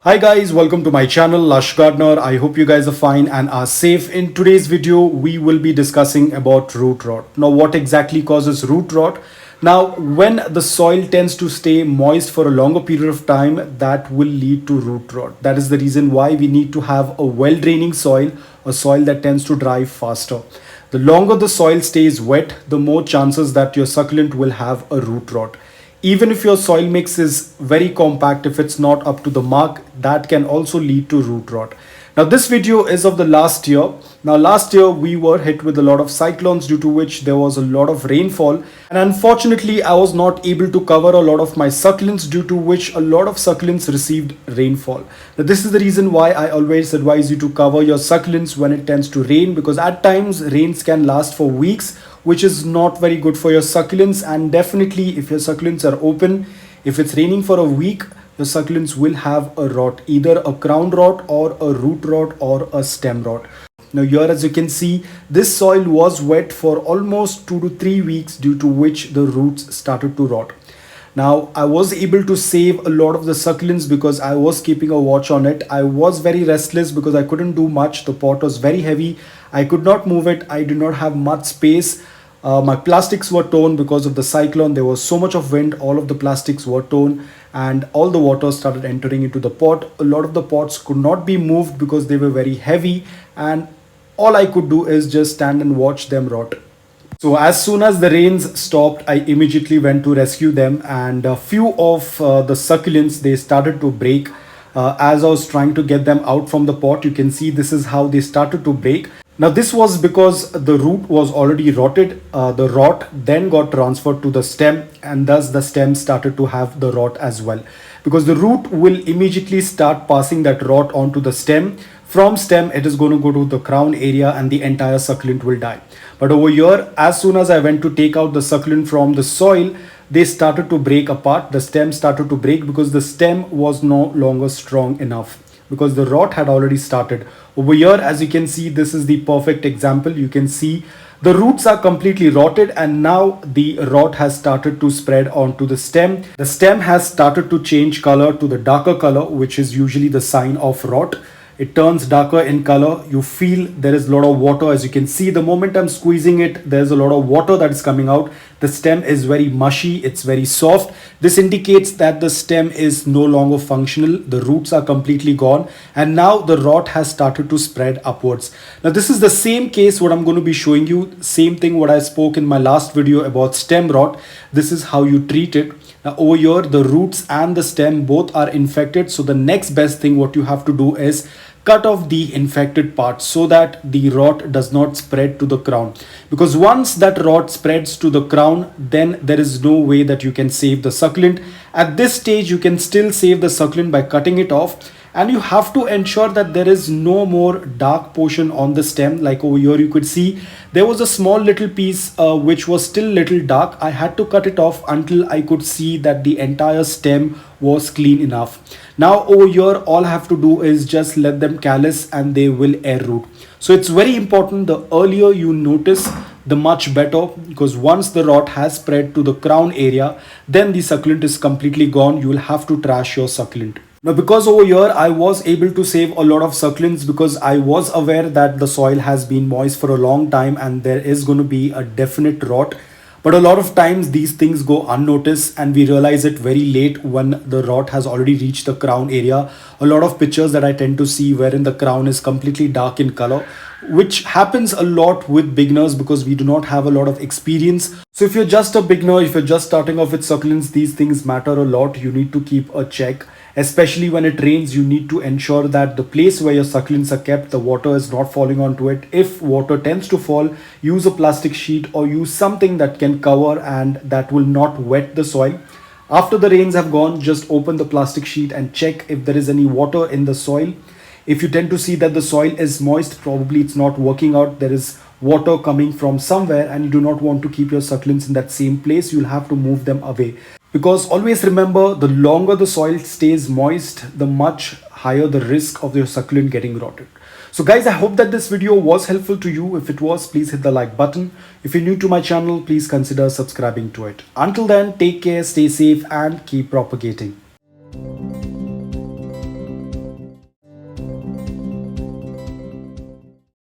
Hi guys, welcome to my channel Lush Gardener. I hope you guys are fine and are safe. In today's video, we will be discussing about root rot. Now, what exactly causes root rot? Now, when the soil tends to stay moist for a longer period of time, that will lead to root rot. That is the reason why we need to have a well-draining soil, a soil that tends to dry faster. The longer the soil stays wet, the more chances that your succulent will have a root rot. Even if your soil mix is very compact, if it's not up to the mark, that can also lead to root rot. Now this video is of the last year. Now last year we were hit with a lot of cyclones, due to which there was a lot of rainfall, and unfortunately I was not able to cover a lot of my succulents, due to which a lot of succulents received rainfall. Now this is the reason why I always advise you to cover your succulents when it tends to rain, because at times rains can last for weeks, which is not very good for your succulents. And definitely if your succulents are open, if it's raining for a week, your succulents will have a rot, either a crown rot or a root rot or a stem rot. Now here, as you can see, this soil was wet for almost 2 to 3 weeks, due to which the roots started to rot. Now I was able to save a lot of the succulents because I was keeping a watch on it. I was very restless because I couldn't do much. The pot was very heavy. I could not move it. I did not have much space. My plastics were torn because of the cyclone. There was so much of wind, all of the plastics were torn and all the water started entering into the pot. A lot of the pots could not be moved because they were very heavy, and all I could do is just stand and watch them rot. So as soon as the rains stopped, I immediately went to rescue them, and a few of the succulents, they started to break. As I was trying to get them out from the pot, you can see this is how they started to break. Now this was because the root was already rotted. The rot then got transferred to the stem, and thus the stem started to have the rot as well, because the root will immediately start passing that rot onto the stem. From stem it is going to go to the crown area and the entire succulent will die. But over here, as soon as I went to take out the succulent from the soil, they started to break apart. The stem started to break because the stem was no longer strong enough, because the rot had already started. Over here, as you can see, this is the perfect example. You can see the roots are completely rotted, and now the rot has started to spread onto the stem. The stem has started to change color to the darker color, which is usually the sign of rot. It turns darker in color. You feel there is a lot of water. As you can see, the moment I'm squeezing it, there's a lot of water that is coming out. The stem is very mushy. It's very soft. This indicates that the stem is no longer functional. The roots are completely gone, and now the rot has started to spread upwards. Now this is the same case what I'm going to be showing you. Same thing what I spoke in my last video about stem rot. This is how you treat it. Now over here, the roots and the stem both are infected. So the next best thing what you have to do is cut off the infected part so that the rot does not spread to the crown, because once that rot spreads to the crown, then there is no way that you can save the succulent. At this stage, you can still save the succulent by cutting it off, and you have to ensure that there is no more dark portion on the stem. Like over here, you could see there was a small little piece which was still little dark. I had to cut it off until I could see that the entire stem was clean enough. Now over here, all I have to do is just let them callus and they will air root. So it's very important, the earlier you notice, the much better, because once the rot has spread to the crown area, then the succulent is completely gone. You will have to trash your succulent. Now because over here I was able to save a lot of succulents, because I was aware that the soil has been moist for a long time and there is going to be a definite rot. But a lot of times these things go unnoticed and we realize it very late when the rot has already reached the crown area. A lot of pictures that I tend to see wherein the crown is completely dark in color, which happens a lot with beginners because we do not have a lot of experience. So if you're just a beginner, if you're just starting off with succulents, these things matter a lot. You need to keep a check. Especially when it rains, you need to ensure that the place where your succulents are kept, the water is not falling onto it. If water tends to fall, use a plastic sheet or use something that can cover and that will not wet the soil. After the rains have gone, just open the plastic sheet and check if there is any water in the soil. If you tend to see that the soil is moist, probably it's not working out. There is water coming from somewhere and you do not want to keep your succulents in that same place. You'll have to move them away. Because always remember, the longer the soil stays moist, the much higher the risk of your succulent getting rotted. So guys, I hope that this video was helpful to you. If it was, please hit the like button. If you're new to my channel, please consider subscribing to it. Until then, take care, stay safe and keep propagating.